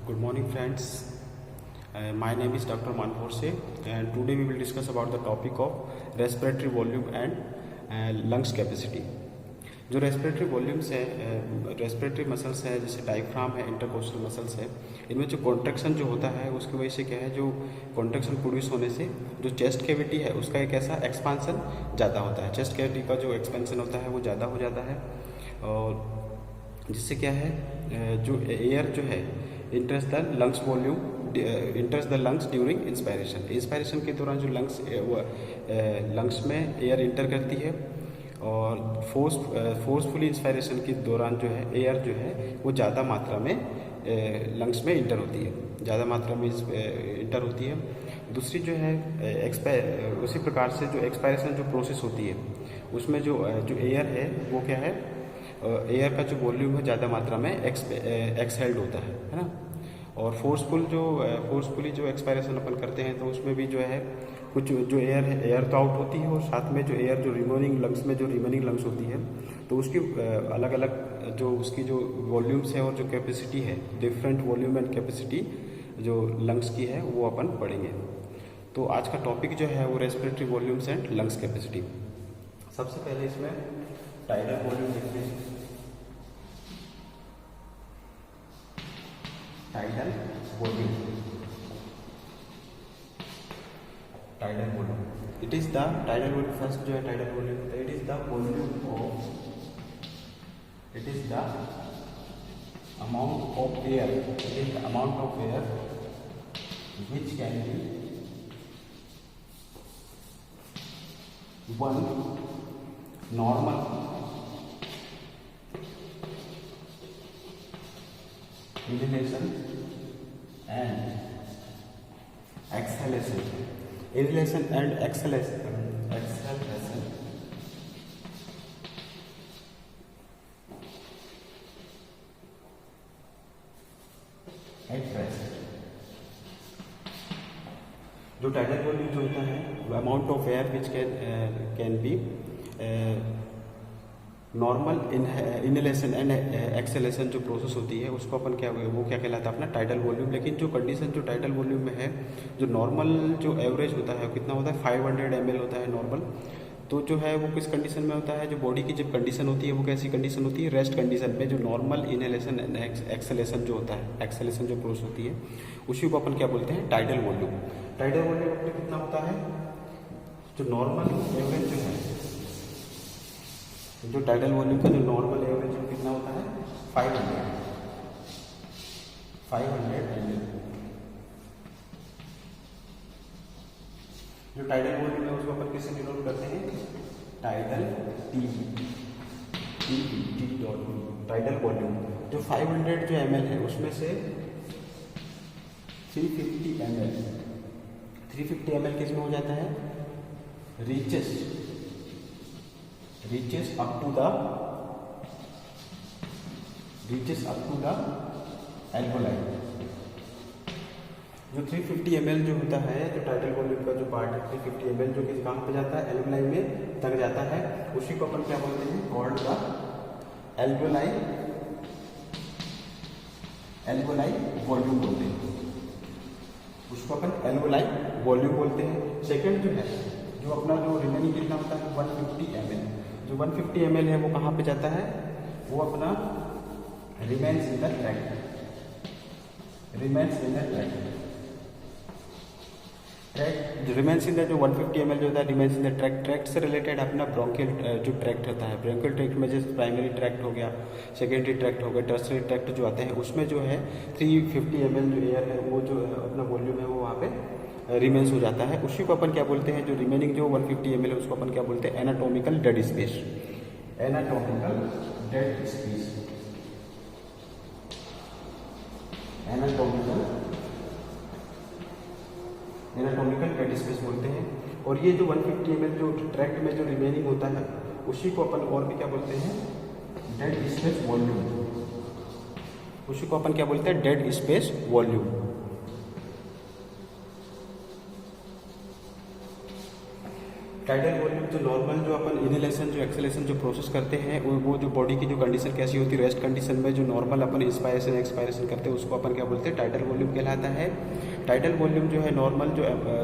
Good morning, friends. My name is Dr. Manpur Se, and today we will discuss about the topic of respiratory volume and lungs capacity. जो respiratory volumes है, respiratory muscles है, जैसे diaphragm है, intercostal muscles है, इनमें जो contraction जो होता है उसकी वजह से क्या है, जो कॉन्ट्रैक्शन प्रोड्यूस होने से जो चेस्ट कैविटी है उसका एक ऐसा एक्सपांसन ज़्यादा होता है। चेस्ट कैविटी का जो एक्सपेंशन होता है वो ज़्यादा हो जाता है, और जिससे क्या है, जो एयर जो है इंटर्स the lungs volume, इंटर्स the lungs during inspiration के दौरान जो लंग्स में एयर इंटर करती है, और फोर्सफुली इंस्पायरेशन के दौरान जो है एयर जो है वो ज़्यादा मात्रा में लंग्स में इंटर होती है, ज़्यादा मात्रा में इंटर होती है। दूसरी जो है उसी प्रकार से जो एक्सपायरेशन जो प्रोसेस होती है उसमें जो एयर है वो क्या है, एयर का जो वॉल्यूम है ज़्यादा मात्रा में एक्सहेल्ड होता है ना। और फोर्सफुली जो एक्सपायरेशन अपन करते हैं तो उसमें भी जो है कुछ जो एयर है, एयर तो आउट होती है, और साथ में जो एयर जो रिमेनिंग लंग्स होती है तो उसकी अलग अलग जो उसकी जो वॉल्यूम्स है और जो कैपेसिटी है, डिफरेंट वॉल्यूम एंड कैपेसिटी जो लंग्स की है वो अपन पढ़ेंगे। तो आज का टॉपिक जो है वो respiratory volumes and lungs capacity. सबसे पहले इसमें टाइडल वॉल्यूम देखते हैं। Tidal volume, it is the tidal volume. First जो है tidal volume, it is the volume of, it is the amount of air, it is the amount of air which can be one normal inhalation and exhalation, inhalation and exhalation at rest। जो tidal volume जो होता है amount of air which can be normal inhalation and acceleration जो process होती है उसको अपन वो क्या कहलाता है अपना टाइडल वॉल्यूम। लेकिन जो कंडीशन जो टाइडल वॉल्यूम में है, जो नॉर्मल जो एवरेज होता है कितना होता है, 500 ml होता है नॉर्मल। तो जो है वो किस कंडीशन में होता है, जो बॉडी की जब कंडीशन होती है वो कैसी कंडीशन होती है, रेस्ट कंडीशन में जो नॉर्मल इनहेलेशन एंड एक्सेलेशन जो होता है, एक्सेलेशन जो प्रोसेस होती है उसी को अपन क्या बोलते हैं, टाइडल वॉल्यूम। टाइडल वॉल्यूम अपने कितना होता है, जो नॉर्मल एवरेज जो है, जो टाइडल वॉल्यूम का जो नॉर्मल एवरेज कितना होता है, 500 ml। जो टाइडल वॉल्यूम है उसको अपन किससे डिनोट करते हैं, टाइडल टाइडल वॉल्यूम। जो 500 जो ml है उसमें से 350 ml किसमें हो जाता है, reaches up to the elbow line। जो 350 ml जो होता है, जो टाइडल वॉल्यूम का जो पार्ट है 350 ml जो कि कहाँ पे जाता है, एल्बो लाइन में तक जाता है, उसी को अपन क्या बोलते हैं, called the elbow line volume बोलते हैं, उसको अपन एल्बो लाइन वॉल्यूम बोलते हैं। सेकेंड जो है, जो अपना जो रिमेनिंग कितना होता है 150 ml, जो 150 ml है वो कहाँ पे जाता है, वो अपना remains in the tract. Remains in the जो 150 ml जो होता है remains in the tract. Tract से रिलेटेड अपना ब्रोंकियल जो ट्रैक्ट होता है, ब्रोंकियल ट्रैक्ट में जैसे प्राइमरी ट्रैक्ट हो गया, सेकेंडरी ट्रैक्ट हो गया, टर्सरी ट्रैक्ट जो आते हैं उसमें जो है 350 ml जो एयर है वो जो अपना वॉल्यूम है वो वहाँ पे रिमेन्स हो जाता है। उसी को अपन क्या बोलते हैं, जो रिमेनिंग जो 150 ml है उसको अपन क्या बोलते हैं, anatomical dead space. Anatomical dead space बोलते हैं। और ये जो 150 ml जो ट्रैक्ट में जो रिमेनिंग होता है उसी को अपन और भी क्या बोलते हैं, डेड स्पेस वॉल्यूम। उसी को अपन क्या बोलते हैं, dead space volume. Tidal volume जो नॉर्मल जो अपन इनहेलेशन जो एक्सहेलेशन जो प्रोसेस करते हैं वो जो बॉडी की जो कंडीशन कैसी होती है, रेस्ट कंडीशन में जो नॉर्मल अपन इंस्पायरेशन एक्सपायरेशन करते हैं उसको अपन क्या बोलते हैं, टाइडल वॉल्यूम कहलाता है। टाइडल वॉल्यूम जो है नॉर्मल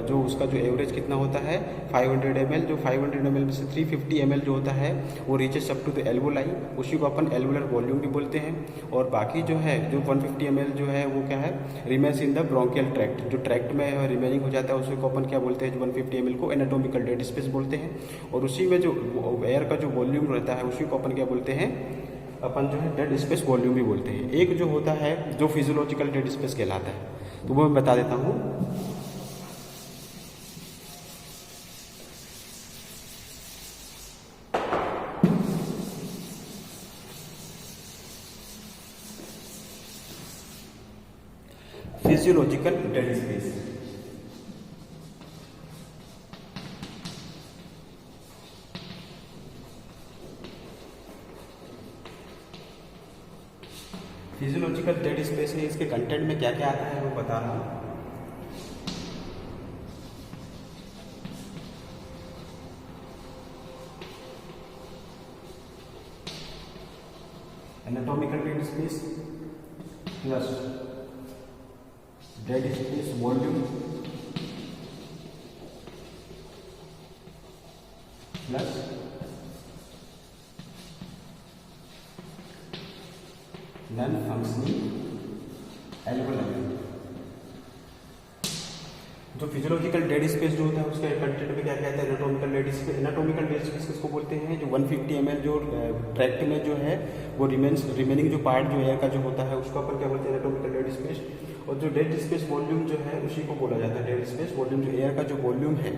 जो उसका जो एवरेज कितना होता है 500 ml, जो 500 ml में से 350 ml जो होता है वो reaches up to the elbow line, उसी को अपन एल्वुलर वॉल्यूम भी बोलते हैं। और बाकी जो है जो 150 ml जो है वो क्या है, remains in the bronchial tract, जो ट्रैक्ट में रिमेनिंग हो जाता है उसी को अपन क्या बोलते हैं, 150 ml को एनाटॉमिकल डेड स्पेस बोलते हैं। और उसी में जो एयर का जो वॉल्यूम रहता है उसी को अपन क्या बोलते हैं, अपन जो है डेड स्पेस वॉल्यूम भी बोलते हैं। एक जो होता है जो फिजियोलॉजिकल डेड स्पेस कहलाता है, तो वो मैं बता देता हूँ। Physiological dead space, physiological dead space है, इसके कंटेंट में क्या क्या आता है वो बता रहा हूँ। Anatomical dead space plus dead space volume plus non functioning elbow line. जो फिजियोलॉजिकल डेड स्पेस जो होता है उसके कंटेंट में क्या कहता है, anatomical dead space. Anatomical dead space किसको बोलते हैं, जो 150 ml जो ट्रैक्ट में जो है वो रिमेनिंग जो पार्ट जो एयर का जो होता है उसको अपन क्या बोलते हैं, एनाटॉमिकल डेड स्पेस। और जो डेड स्पेस वॉल्यूम जो है उसी को बोला जाता है डेड स्पेस वॉल्यूम, जो एयर का जो वॉल्यूम है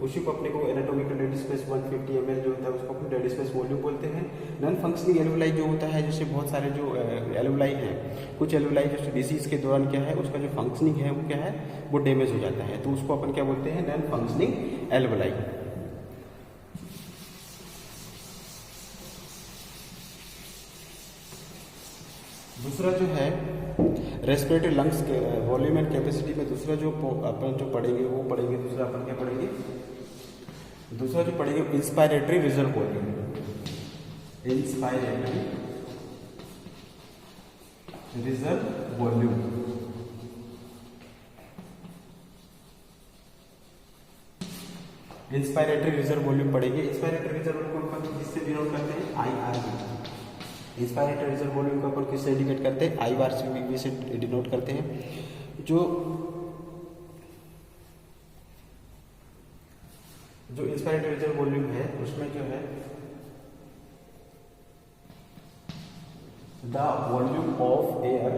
उसी को अपने को एनाटॉमिकल डेड स्पेस 150 ml जो होता है उसको अपन डेड स्पेस वॉल्यूम बोलते हैं। नॉन फंक्शनिंग एल्वुलाई जो होता है, जैसे बहुत सारे जो एल्वुलाई हैं, कुछ एल्वुलाई जैसे डिसीज के दौरान क्या है उसका जो फंक्शनिंग है वो क्या है, वो डैमेज हो जाता है, तो उसको अपन क्या बोलते हैं, नॉन फंक्शनिंग एल्वुलाई। दूसरा जो है रेस्पिरेटरी लंग्स के वॉल्यूम एंड कैपेसिटी में दूसरा जो अपन जो पढ़ेंगे वो पढ़ेंगे, दूसरा अपन क्या पढ़ेंगे, दूसरा जो पढ़ेंगे inspiratory reserve volume. Inspiratory reserve volume, inspiratory reserve volume पढ़ेंगे। इंस्पायरेटरी रिजर्व वॉल्यूम को किससे डिनोट करते हैं, IR। इंस्पायरेटरी रिजर्व वॉल्यूम को अपन किससे इंडिकेट करते हैं, IR से डिनोट करते हैं। जो इंस्पायरेटरी रिजर्व वॉल्यूम है उसमें जो है the volume of air,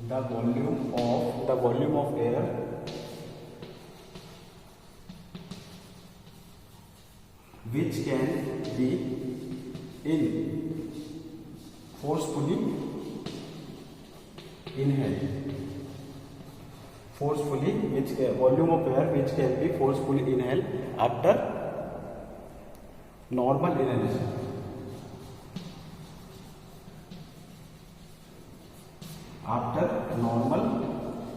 the volume of air which can be in forcefully inhaled, which volume of air which can be forcefully inhaled after normal inhalation, after normal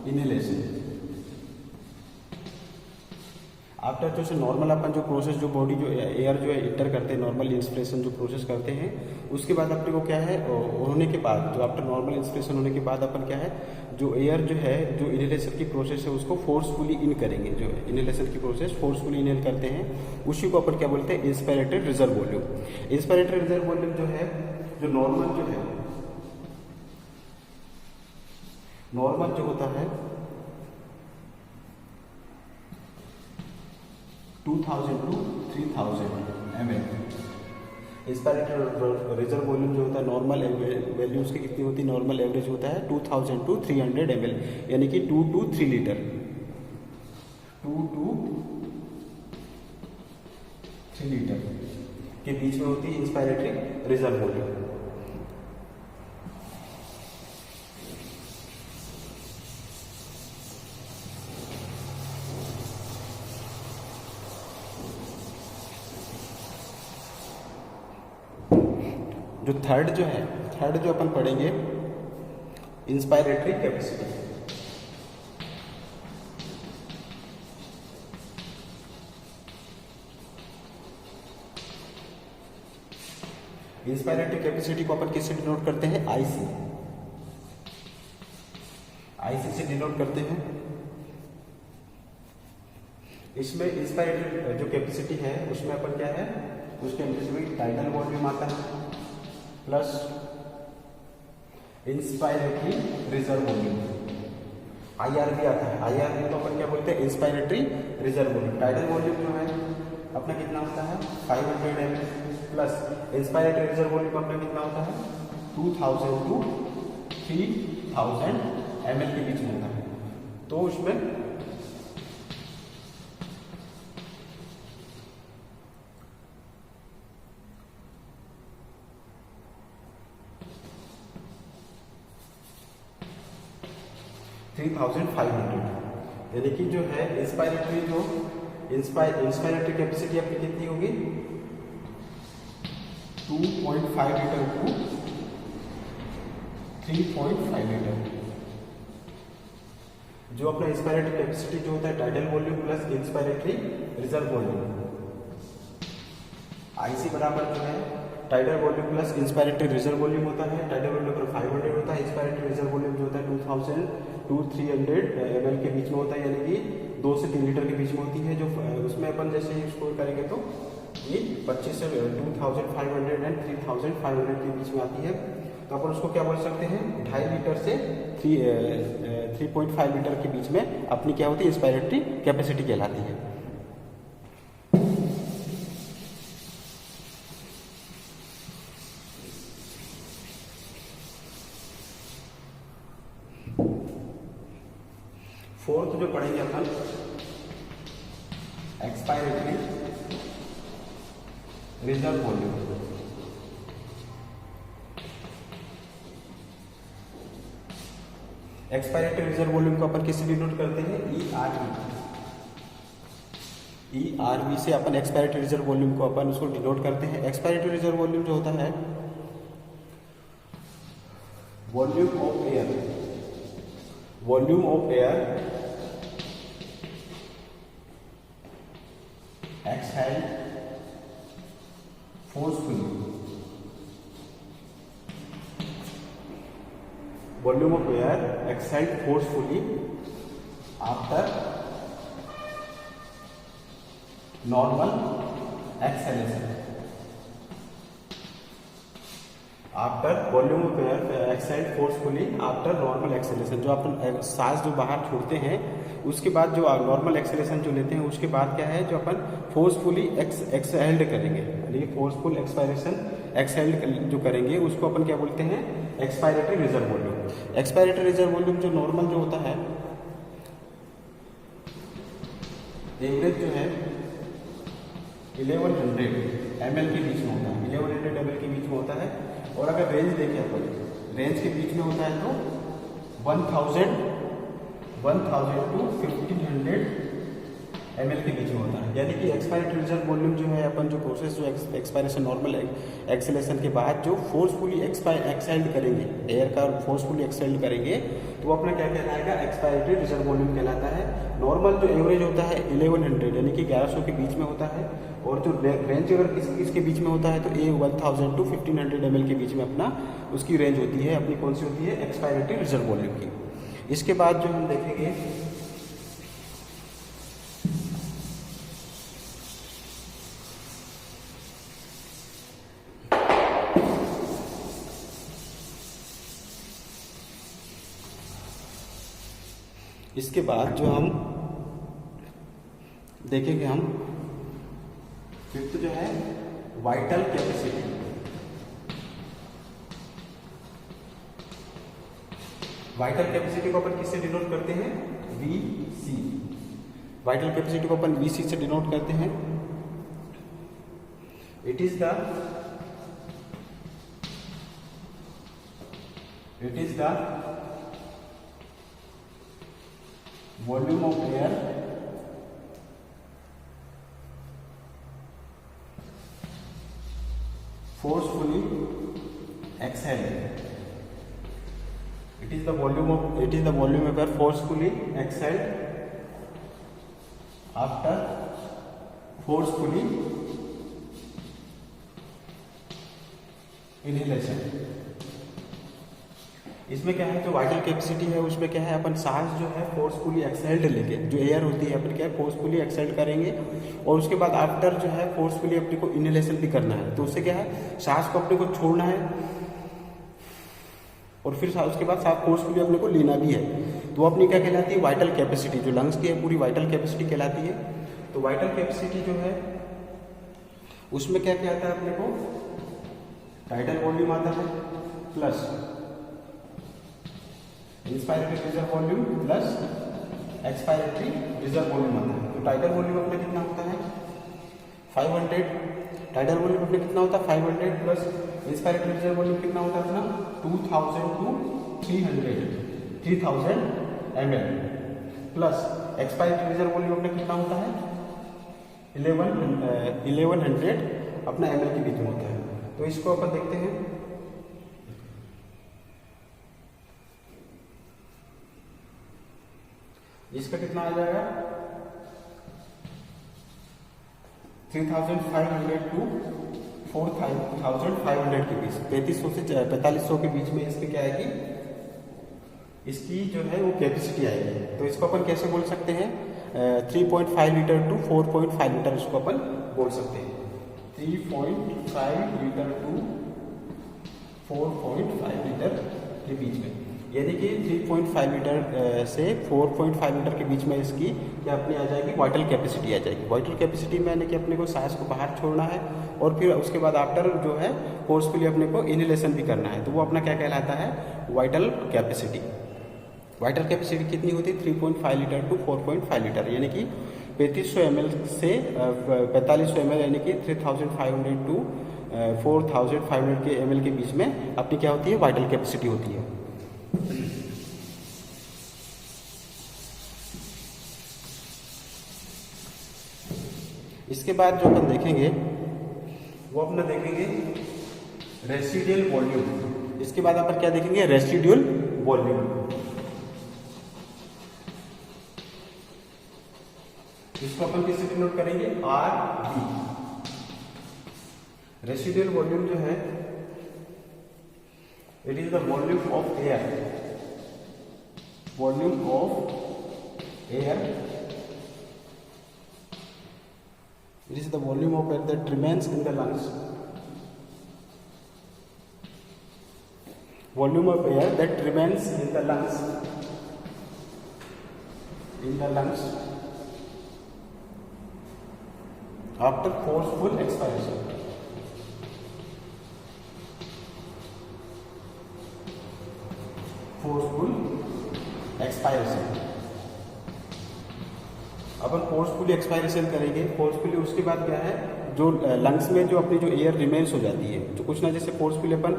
inhalation। After जो से normal अपन जो process जो body जो air जो है inter करते हैं, normal inspiration जो प्रोसेस करते हैं, उसके बाद अपने को क्या है होने के बाद जो आफ्टर नॉर्मल इंस्पिरेशन होने के बाद अपन क्या है, जो एयर जो है जो इनहेलेशन की प्रोसेस है उसको फोर्सफुली इन करेंगे, जो इनहेलेशन की प्रोसेस फोर्सफुली इनहेल करते हैं उसी को अपन क्या बोलते हैं, inspiratory reserve volume. Inspiratory reserve volume जो है, जो नॉर्मल जो है, नॉर्मल जो होता है 2000 to 3000 ml। Inspiratory reserve volume जो होता है नॉर्मल वैल्यू उसकी कितनी होती है, नॉर्मल एवरेज होता है 2000 to 300 ml, यानी कि 2 to 3 लीटर, 2 to 3 लीटर के बीच में होती है इंस्पायरेटरी रिजर्व वॉल्यूम। जो थर्ड जो अपन पढ़ेंगे इंस्पायरेटरी कैपेसिटी। इंस्पायरेटरी कैपेसिटी को अपन किससे डिनोट करते हैं? आईसी, आईसी से डिनोट करते हैं। इसमें इंस्पायरेटरी जो कैपेसिटी है उसमें अपन क्या है, उसके अंदर टाइडल वॉल्यूम आता है plus inspiratory reserve volume, IRV आता है। आईआरवी को अपन क्या बोलते हैं? Inspiratory reserve volume. Tidal volume जो है अपना कितना होता है? 500 ml plus inspiratory reserve volume अपना कितना होता है? 2000 टू 3000 ml के बीच में होता है। तो उसमें यानी कि जो है इंस्पायरेटरी जो इंस्पायरेटरी कैपेसिटी आपकी कितनी होगी? 2.5 लीटर टू 3.5 लीटर। जो अपना इंस्पायरेटरी कैपेसिटी जो होता है tidal volume plus inspiratory reserve volume, IC बराबर जो है tidal volume plus inspiratory reserve volume होता है। टाइडल वॉल्यूम पर 500 होता है, इंस्पायरेटरी रिजर्व वॉल्यूम जो होता है 2000 टू 300 ml के बीच में होता है, यानी कि 2 से 3 लीटर के बीच में होती है। जो उसमें अपन जैसे ही स्टोर करेंगे तो ये 25 से 2500 एंड 3500 के बीच में आती है। तो अपन उसको क्या बोल सकते हैं? 2.5 लीटर से 3.5 लीटर के बीच में अपनी क्या होती है? इंस्पायरेटरी कैपेसिटी कहलाती है। फोर्थ जो पढ़ेंगे अपन expiratory reserve volume. Expiratory reserve volume को अपन किससे डिनोट करते हैं? ईआरवी से अपन एक्सपायरेटरी रिजर्व वॉल्यूम को अपन उसको डिनोट करते हैं। एक्सपायरेटरी रिजर्व वॉल्यूम जो होता है volume of air exhaled forcefully, volume of air exhaled forcefully after normal exhalation, after volume of air exhaled forcefully after normal exhalation. जो अपन सांस जो बाहर छोड़ते हैं उसके बाद जो नॉर्मल एक्सेलेशन जो लेते हैं उसके बाद क्या है, जो अपन फोर्सफुली एक्सहाइल्ड करेंगे, यानी फोर्सफुल एक्सहाइल्ड जो करेंगे उसको अपन क्या बोलते हैं? Expiratory reserve volume. Expiratory reserve volume जो नॉर्मल जो होता है एवरेज जो है 1100 ml के बीच में होता है, 1100 ml के बीच में होता है। और अगर रेंज देखें अपन, रेंज के बीच में होता है तो 1000 टू 1500 ml के बीच में होता है। यानी कि एक्सपायरेटरी रिजर्व वॉल्यूम जो है अपन जो प्रोसेस जो एक्सपायरेशन नॉर्मल एक्सेलेशन के बाद जो फोर्सफुली एक्सहाइल्ड करेंगे, एयर का फोर्सफुली एक्सहाइल्ड करेंगे तो वो अपना क्या कहलाएगा? एक्सपायरेटरी रिजर्व वॉल्यूम कहलाता है। नॉर्मल जो एवरेज होता है 1100 यानी कि 1100 के बीच में होता है। और जो रेंज अगर किसके बीच में होता है तो 1000 टू 1500 ml के बीच में अपना उसकी रेंज होती है, अपनी कौन सी होती है? एक्सपायरेटरी रिजर्व वॉल्यूम की। इसके बाद जो हम देखेंगे इसके बाद जो हम देखेंगे हम फिफ्थ जो है वाइटल कैपेसिटी। वाइटल कैपेसिटी को अपन किससे डिनोट करते हैं? VC। वाइटल कैपेसिटी को अपन VC से डिनोट करते हैं। It is the volume of air forcefully exhaled. It is the volume of air forcefully exhaled after forcefully inhalation. इसमें क्या है, जो वाइटल कैपेसिटी है उसमें क्या है, अपन सांस जो है फोर्सफुली एक्सहेल्ड लेके, जो एयर होती है अपन क्या है फोर्सफुली एक्सहेल्ड करेंगे और उसके बाद आफ्टर जो है फोर्सफुली अपने को इनहेलेशन भी करना है। तो उससे क्या है, सांस को अपने को छोड़ना है और फिर उसके बाद सांस फोर्सफुली अपने को लेना भी है। तो वो अपनी क्या कहलाती है, वाइटल कैपेसिटी, जो लंग्स की है पूरी वाइटल कैपेसिटी कहलाती है। तो वाइटल कैपेसिटी जो है उसमें क्या क्या आता है अपने को, टाइटल वॉल्यूम आता है plus inspiratory reserve volume plus expiratory reserve volume आता है। तो टाइटल वॉल्यूम अपना कितना होता है 500, टाइटल वॉल्यूम अपना कितना होता है 500 प्लस इंस्पायरेटरी रिजर्व वॉल्यूम कितना होता है अपना 2000 to 3000 ml plus expiratory reserve volume अपना कितना होता है 1100 अपना ml के बीच में होता है। तो इसको अपन देखते हैं, इसका कितना आ जाएगा 3500 टू 4500 के बीच, 3500 से 4500 के बीच में इसकी क्या आएगी, इसकी जो है वो कैपेसिटी आएगी। तो इसको अपन कैसे बोल सकते हैं, 3.5 लीटर टू 4.5 लीटर इसको अपन बोल सकते हैं। 3.5 लीटर टू 4.5 लीटर के बीच में, यानी कि 3.5 लीटर से 4.5 लीटर के बीच में इसकी क्या अपनी आ जाएगी, वाइटल कैपेसिटी आ जाएगी। वाइटल कैपेसिटी में यानी कि अपने को सांस को बाहर छोड़ना है और फिर उसके बाद आफ्टर जो है फोर्सफुली अपने को इनहेलेशन भी करना है। तो वो अपना क्या कहलाता है, वाइटल कैपेसिटी। वाइटल कैपेसिटी कितनी होती है 3.5 लीटर टू 4.5 लीटर, यानी कि 3500 ml से 4500 ml, यानी कि 3500 टू 4500 के ml के बीच में अपनी क्या होती है, वाइटल कैपेसिटी होती है। इसके बाद जो अपन देखेंगे वो अपना देखेंगे रेसिडुअल वॉल्यूम। इसके बाद अपन क्या देखेंगे, रेसिडुअल वॉल्यूम। इसको अपन किससे डिनोट करेंगे, आर वी। रेसिडुअल वॉल्यूम जो है it is the volume of air, volume of air, it is the volume of air that remains in the lungs, volume of air that remains in the lungs, after forceful expiration, upon forcefully expiration करेंगे। Forcefully उसके बाद क्या है, जो lungs में जो अपनी जो एयर रिमेन्स हो जाती है, जो कुछ ना जैसे फोर्सफुली अपन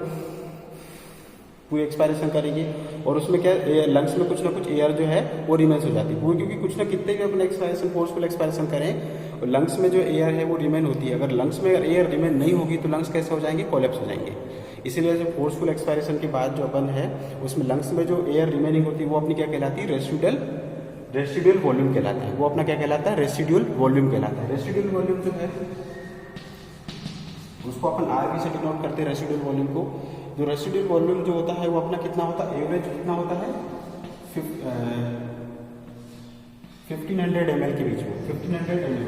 पूरी एक्सपायरेशन करेंगे और उसमें क्या लंग्स में कुछ ना कुछ एयर जो है वो रिमेन्स हो जाती है पूरी, क्योंकि कुछ ना कितने भी अपन एक्सपायरेशन फोर्सफुल एक्सपायरेशन करें और लंग्स में जो एयर है वो रिमेन होती है। अगर लंग्स में एयर रिमेन नहीं होगी तो लंग्स कैसे हो जाएंगे, कोलैप्स हो जाएंगे। इसीलिए जो फोर्सफुल एक्सपायरेशन के बाद जो अपन है उसमें लंग्स में जो एयर रिमेनिंग होती है वो अपनी क्या कहलाती है, रेसिडुअल वॉल्यूम कहलाता है। वो अपना क्या कहलाता है, रेसिडुअल वॉल्यूम कहलाता है। रेसिडुअल वॉल्यूम जो है उसको अपन आरवी से डिनोट करते हैं रेसिडुअल वॉल्यूम को। जो रेसिडुअल वॉल्यूम जो होता है वो अपना कितना होता है, एवरेज कितना होता है 1500 ml के बीच में, 1500 ml।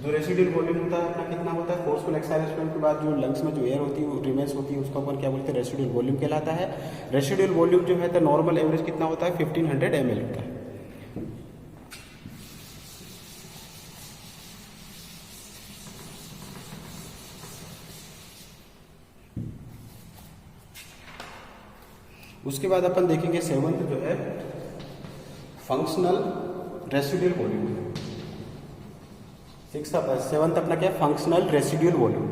जो रेसिडुअल वॉल्यूम होता है अपना कितना होता है, फोर्सफुल एक्सपायरेशन के बाद जो लंग्स में जो एयर होती है वो रिमेन्स होती है, उसको अपन क्या बोलते हैं, रेसिडुअल वॉल्यूम कहलाता है। रेसिडुअल वॉल्यूम जो है तो नॉर्मल एवरेज कितना होता है 1500 ml होता है। उसके बाद अपन देखेंगे सेवंथ जो है फंक्शनल रेसिडुअल वॉल्यूम। सेवंथ अपना क्या है, functional residual volume.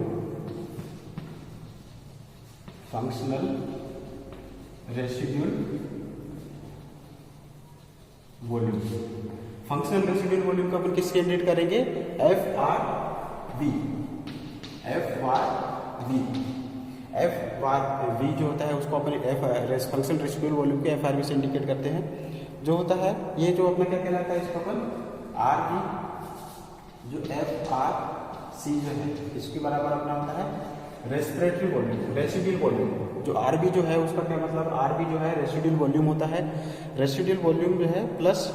Functional residual volume, functional residual volume का अपन किस कैंडिडेट करेंगे, FRV। FRV जो होता है उसको अपन फंक्शनल रेसिडुअल वॉल्यूम के FRV से इंडिकेट करते हैं। जो होता है ये जो अपना क्या कहलाता है, इसको अपन RV, जो FRC जो है इसके बराबर अपना होता है रेस्पिरेटरी वॉल्यूम, रेसिड्यूल वॉल्यूम। जो आरबी जो है उसका क्या मतलब, आरबी जो है रेसिड्यूल वॉल्यूम होता है। रेसिड्यूल वॉल्यूम जो है plus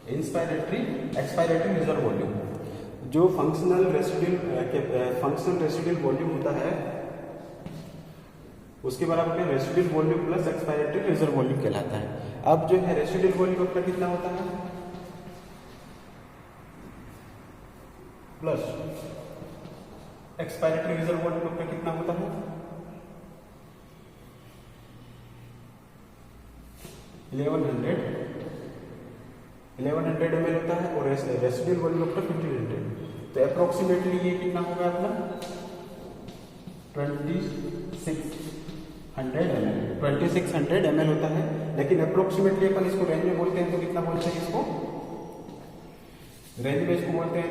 inspiratory expiratory reserve volume. जो फंक्शनल रेसिड्यूल वॉल्यूम होता है उसके बराबर में residual volume plus expiratory reserve volume कहलाता है। अब जो है रेसिड्यूल वॉल्यूम अपना कितना होता है, प्लस एक्सपायरेटरी रिजर्व वॉल्यूम अपना कितना होता है, 1100 ml होता है, और रेसिड्यूल वॉल्यूम अपना 1500। तो अप्रोक्सीमेटली ये कितना होगा अपना 2600 ml होता है। लेकिन अप्रोक्सीमेटली अपन इसको रेंज में बोलते हैं तो कितना बोलते हैं, इसको रेंज में इसको बोलते हैं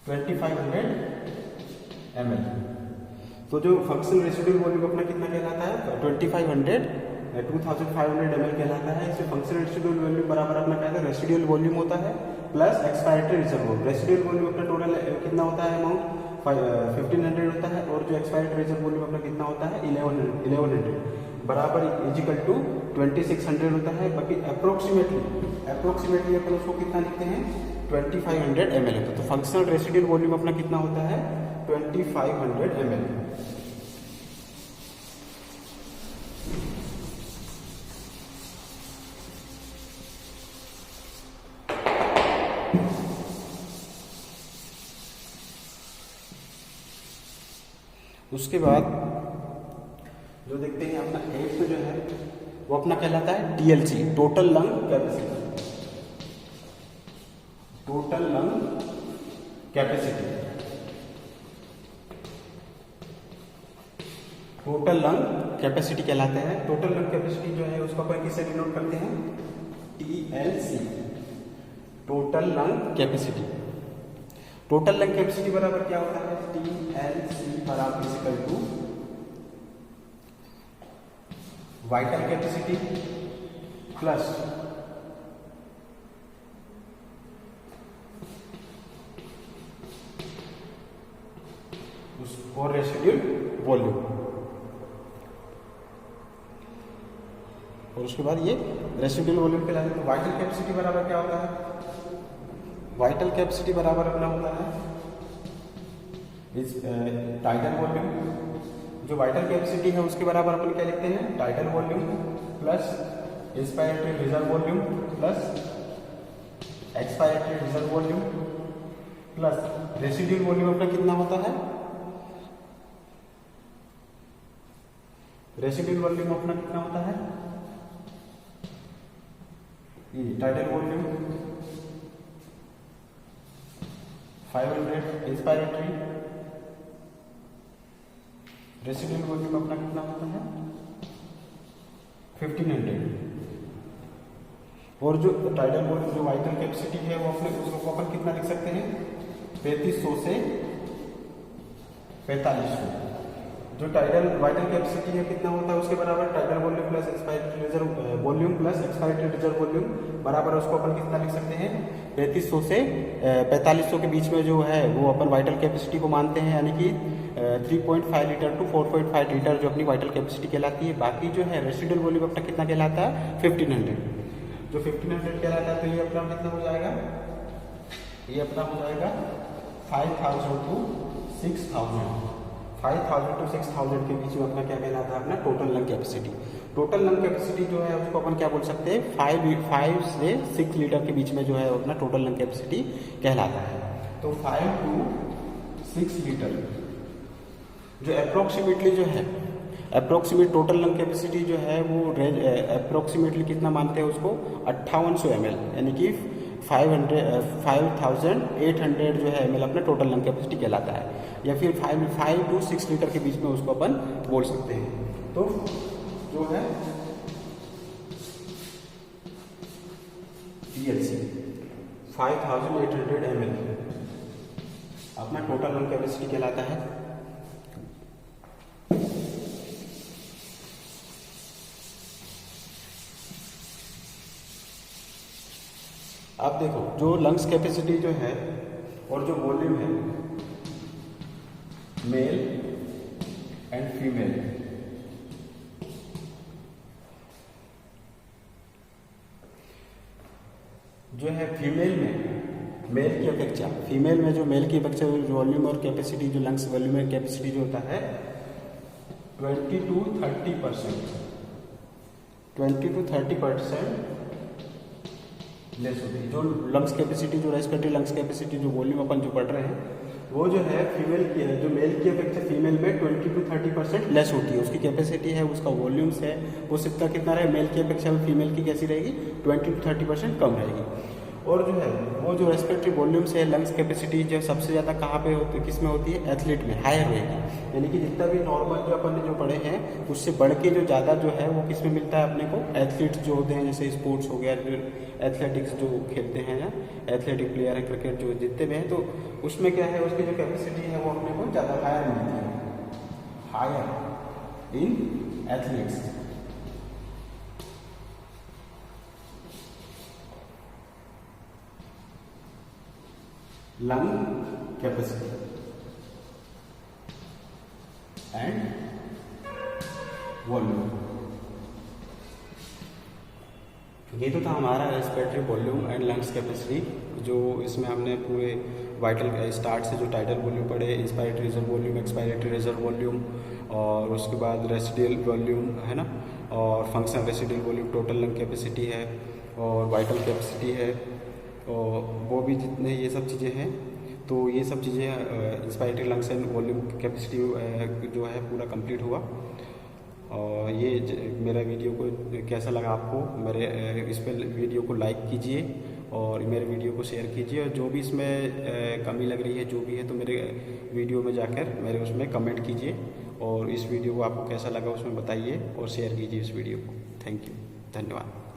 2500 ml। तो जो फंक्शनल रेसिड्यूल वॉल्यूम अपना कितना कहलाता है 2500 ml कहलाता है। इसे फंक्शनल रेसिड्यूल वॉल्यूम बराबर अपना क्या है, रेसिड्यूल वॉल्यूम होता है plus expiratory reserve volume. Residual volume अपना टोटल कितना होता है, अमाउंट 1500 होता है, और जो एक्सपायरेटरी रिजर्व वॉल्यूम अपना कितना होता है 1100 बराबर इजिकल टू 2600 होता है। बाकी अप्रोक्सीमेटली अपन उसको कितना लिखते हैं 2500 ml होता है। तो फंक्शनल रेसिड्यूल वॉल्यूम अपना कितना होता है 2500 ml। उसके बाद जो देखते हैं अपना 8 जो है वो अपना कहलाता है TLC, total lung capacity. Total lung capacity, total lung capacity कहलाते हैं। टोटल लंग कैपेसिटी जो है उसको अपन किससे डिनोट करते हैं, TLC, total lung capacity. Total lung capacity बराबर क्या होता है, TLC बराबर equal to vital capacity plus और रेसिड्यूल वॉल्यूम। और उसके बाद ये रेसिड्यूल वॉल्यूम के लाने। तो वाइटल कैपेसिटी बराबर क्या होता है, वाइटल कैपेसिटी बराबर अपना होता है इस टाइटल वॉल्यूम। जो वाइटल कैपेसिटी है उसके बराबर अपन क्या लिखते हैं, title volume plus inspiratory reserve volume plus expiratory reserve volume plus residual volume अपना कितना होता है, रेसिड्यूल वॉल्यूम अपना कितना होता है, ये title volume 500, inspiratory, residual volume अपना कितना होता है 1500। और जो टाइटल वॉल्यूम जो वाइटल कैपेसिटी है वो अपने उसको अपन कितना लिख सकते हैं 3500 से 4500। जो टाइटल वाइटल कैपेसिटी है कितना होता है उसके बराबर title volume plus expiratory reserve volume plus expiratory reserve volume बराबर उसको अपन कितना लिख सकते हैं 3500 से 4500 के बीच में जो है वो अपन वाइटल कैपेसिटी को मानते हैं, यानी कि 3.5 लीटर टू 4.5 लीटर जो अपनी वाइटल कैपेसिटी कहलाती है। बाकी जो है रेसिड्यूल वॉल्यूम अपना कितना कहलाता है 1500। जो 1500 कहलाता है तो ये अपना कितना हो जाएगा, ये अपना हो जाएगा 5000 टू 6000। 5000 टू 6000 के बीच में अपना क्या कहलाता है अपना total lung capacity. Total lung capacity जो है उसको अपन क्या बोल सकते हैं 5 से 6 लीटर के बीच में जो है अपना टोटल लंग कैपेसिटी कहलाता है। तो 5 टू 6 लीटर जो अप्रोक्सीमेटली जो है अप्रोक्सीमेट टोटल लंग कैपेसिटी जो है वो अप्रोक्सीमेटली कितना मानते हैं उसको 5800 ml, यानी कि 5800 जो है ml अपना टोटल लंग कैपेसिटी कहलाता है, या फिर 5 टू 6 लीटर के बीच में उसको अपन बोल सकते हैं। तो जो है TLC 5800 ml अपना टोटल लंग कैपेसिटी कहलाता है। आप देखो जो लंग्स कैपेसिटी जो है और जो वॉल्यूम है मेल एंड फीमेल, जो है फीमेल में मेल की अपेक्षा, फीमेल में जो मेल की अपेक्षा वॉल्यूम और कैपेसिटी, जो लंग्स वॉल्यूम और कैपेसिटी जो होता है 20 to 30%, 20 to 30% लेस होती है। जो लंग्स कैपेसिटी, जो रेस्पिरेटरी लंग्स कैपेसिटी, जो वॉल्यूम अपन जो पढ़ रहे हैं वो जो है फीमेल की है, जो मेल की अपेक्षा फीमेल में 20 to 30% लेस होती है। उसकी कैपेसिटी है, उसका वॉल्यूम्स है, वो सिर्फ कितना रहे, मेल की अपेक्षा फीमेल की कैसी रहेगी, 20 to 30% कम रहेगी। और जो है वो जो रेस्पिरेटरी वॉल्यूम्स है, लंग्स कैपेसिटी जो सबसे ज़्यादा कहाँ पे होती है, किस में होती है, एथलीट में हायर रहेगी। यानी कि जितना भी नॉर्मल जो अपन ने जो पढ़े हैं उससे बढ़ के जो ज़्यादा जो है वो किस में मिलता है अपने को, एथलीट्स जो होते हैं, जैसे स्पोर्ट्स हो गया, जो एथलेटिक्स जो खेलते हैं या एथलेटिक प्लेयर है, क्रिकेट जो जितने में हैं, तो उसमें क्या है, उसकी जो कैपेसिटी है वो अपने को ज़्यादा हायर मिलती है, higher in athletes. Lung capacity and volume, ये तो था हमारा respiratory volume and lungs capacity, जो इसमें हमने पूरे वाइटल स्टार्ट से जो टाइटल वॉल्यूम पढ़े, inspiratory reserve volume, expiratory reserve volume, और उसके बाद रेसिडियल वॉल्यूम है ना, और functional residual volume, total lung capacity है, और वाइटल कैपेसिटी है, और वो भी जितने ये सब चीज़ें हैं। तो ये सब चीज़ें inspiratory lungs and volume capacity जो है पूरा कंप्लीट हुआ। और ये मेरा वीडियो को कैसा लगा आपको, मेरे इस पर वीडियो को लाइक कीजिए और मेरे वीडियो को शेयर कीजिए, और जो भी इसमें कमी लग रही है जो भी है तो मेरे वीडियो में जाकर मेरे उसमें कमेंट कीजिए, और इस वीडियो को आपको कैसा लगा उसमें बताइए और शेयर कीजिए इस वीडियो को। थैंक यू, धन्यवाद।